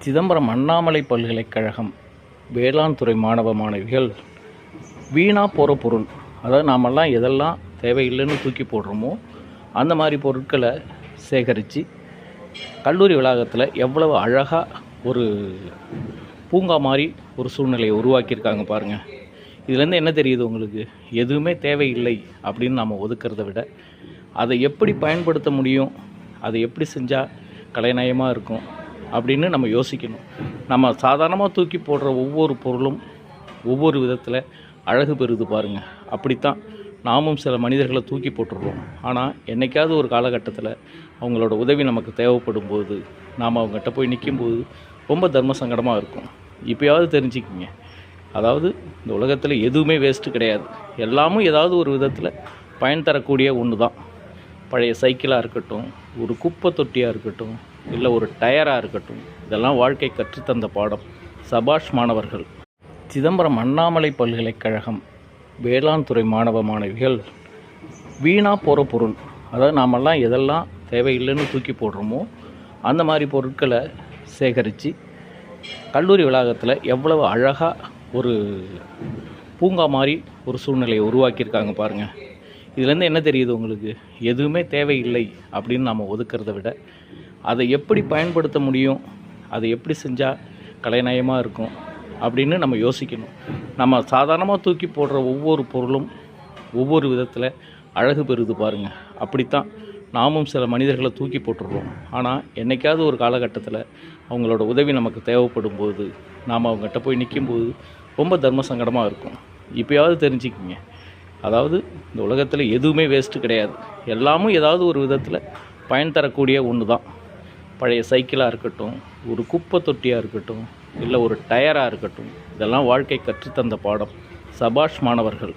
சிதம்பரம் அண்ணாமலை பல்கலைக்கழகம் வேளாண் துறை மாணவ மாணவிகள் வீணாக போகிற பொருள், அதாவது நாமெல்லாம் எதெல்லாம் தேவையில்லைன்னு தூக்கி போடுறோமோ அந்த மாதிரி பொருட்களை சேகரித்து கல்லூரி வளாகத்தில் எவ்வளவு அழகாக ஒரு பூங்கா மாதிரி ஒரு சூழ்நிலையை உருவாக்கியிருக்காங்க பாருங்கள். இதுலேருந்து என்ன தெரியுது உங்களுக்கு? எதுவுமே தேவையில்லை அப்படின்னு நம்ம ஒதுக்கிறத விட அதை எப்படி பயன்படுத்த முடியும், அதை எப்படி செஞ்சால் கலைநயமாக இருக்கும் அப்படின்னு நம்ம யோசிக்கணும். நம்ம சாதாரணமாக தூக்கி போடுற ஒவ்வொரு பொருளும் ஒவ்வொரு விதத்தில் அழகு பெறுது பாருங்கள். அப்படித்தான் நாமும் சில மனிதர்களை தூக்கி போட்டுடுறோம். ஆனால் என்றைக்காவது ஒரு காலகட்டத்தில் அவங்களோட உதவி நமக்கு தேவைப்படும் போது நாம் அவங்ககிட்ட போய் நிற்கும்போது ரொம்ப தர்ம சங்கடமாக இருக்கும். இப்போயாவது தெரிஞ்சுக்கிங்க, அதாவது இந்த உலகத்தில் எதுவுமே வேஸ்ட்டு கிடையாது. எல்லாமும் ஏதாவது ஒரு விதத்தில் பயன் தரக்கூடிய ஒன்று தான். பழைய சைக்கிளாக இருக்கட்டும், ஒரு குப்பை தொட்டியாக இருக்கட்டும், இல்லை ஒரு டயராக இருக்கட்டும், இதெல்லாம் வாழ்க்கை கற்றுத்தந்த பாடம். சபாஷ் மாணவர்கள். சிதம்பரம் அண்ணாமலை பல்கலைக்கழகம் வேளாண் துறை மாணவ மாணவிகள் வீணாக போகிற பொருள், அதாவது நாமெல்லாம் எதெல்லாம் தேவையில்லைன்னு தூக்கி போடுறோமோ அந்த மாதிரி பொருட்களை சேகரித்து கல்லூரி வளாகத்தில் எவ்வளவு அழகாக ஒரு பூங்கா மாதிரி ஒரு சூழ்நிலையை உருவாக்கியிருக்காங்க பாருங்கள். இதுலேருந்து என்ன தெரியுது உங்களுக்கு? எதுவுமே தேவையில்லை அப்படின்னு நம்ம ஒதுக்கிறத விட அதை எப்படி பயன்படுத்த முடியும், அதை எப்படி செஞ்சால் கலைநயமாக இருக்கும் அப்படின்னு நம்ம யோசிக்கணும். நம்ம சாதாரணமாக தூக்கி போடுற ஒவ்வொரு பொருளும் ஒவ்வொரு விதத்தில் அழகு பெறுது பாருங்கள். அப்படித்தான் நாமும் சில மனிதர்களை தூக்கி போட்டுடுறோம். ஆனால் என்றைக்காவது ஒரு காலகட்டத்தில் அவங்களோட உதவி நமக்கு தேவைப்படும் போது நாம் அவங்ககிட்ட போய் நிற்கும்போது ரொம்ப தர்ம சங்கடமாக இருக்கும். இப்போயாவது தெரிஞ்சுக்கிங்க, அதாவது இந்த உலகத்தில் எதுவுமே வேஸ்ட்டு கிடையாது. எல்லாமும் ஏதாவது ஒரு விதத்தில் பயன் தரக்கூடிய ஒன்று தான். பழைய சைக்கிளாக இருக்கட்டும், ஒரு குப்பை தொட்டியாக இருக்கட்டும், இல்லை ஒரு டயராக இருக்கட்டும், இதெல்லாம் வாழ்க்கை கற்றுத்தந்த பாடம். சபாஷ் மாணவர்கள்.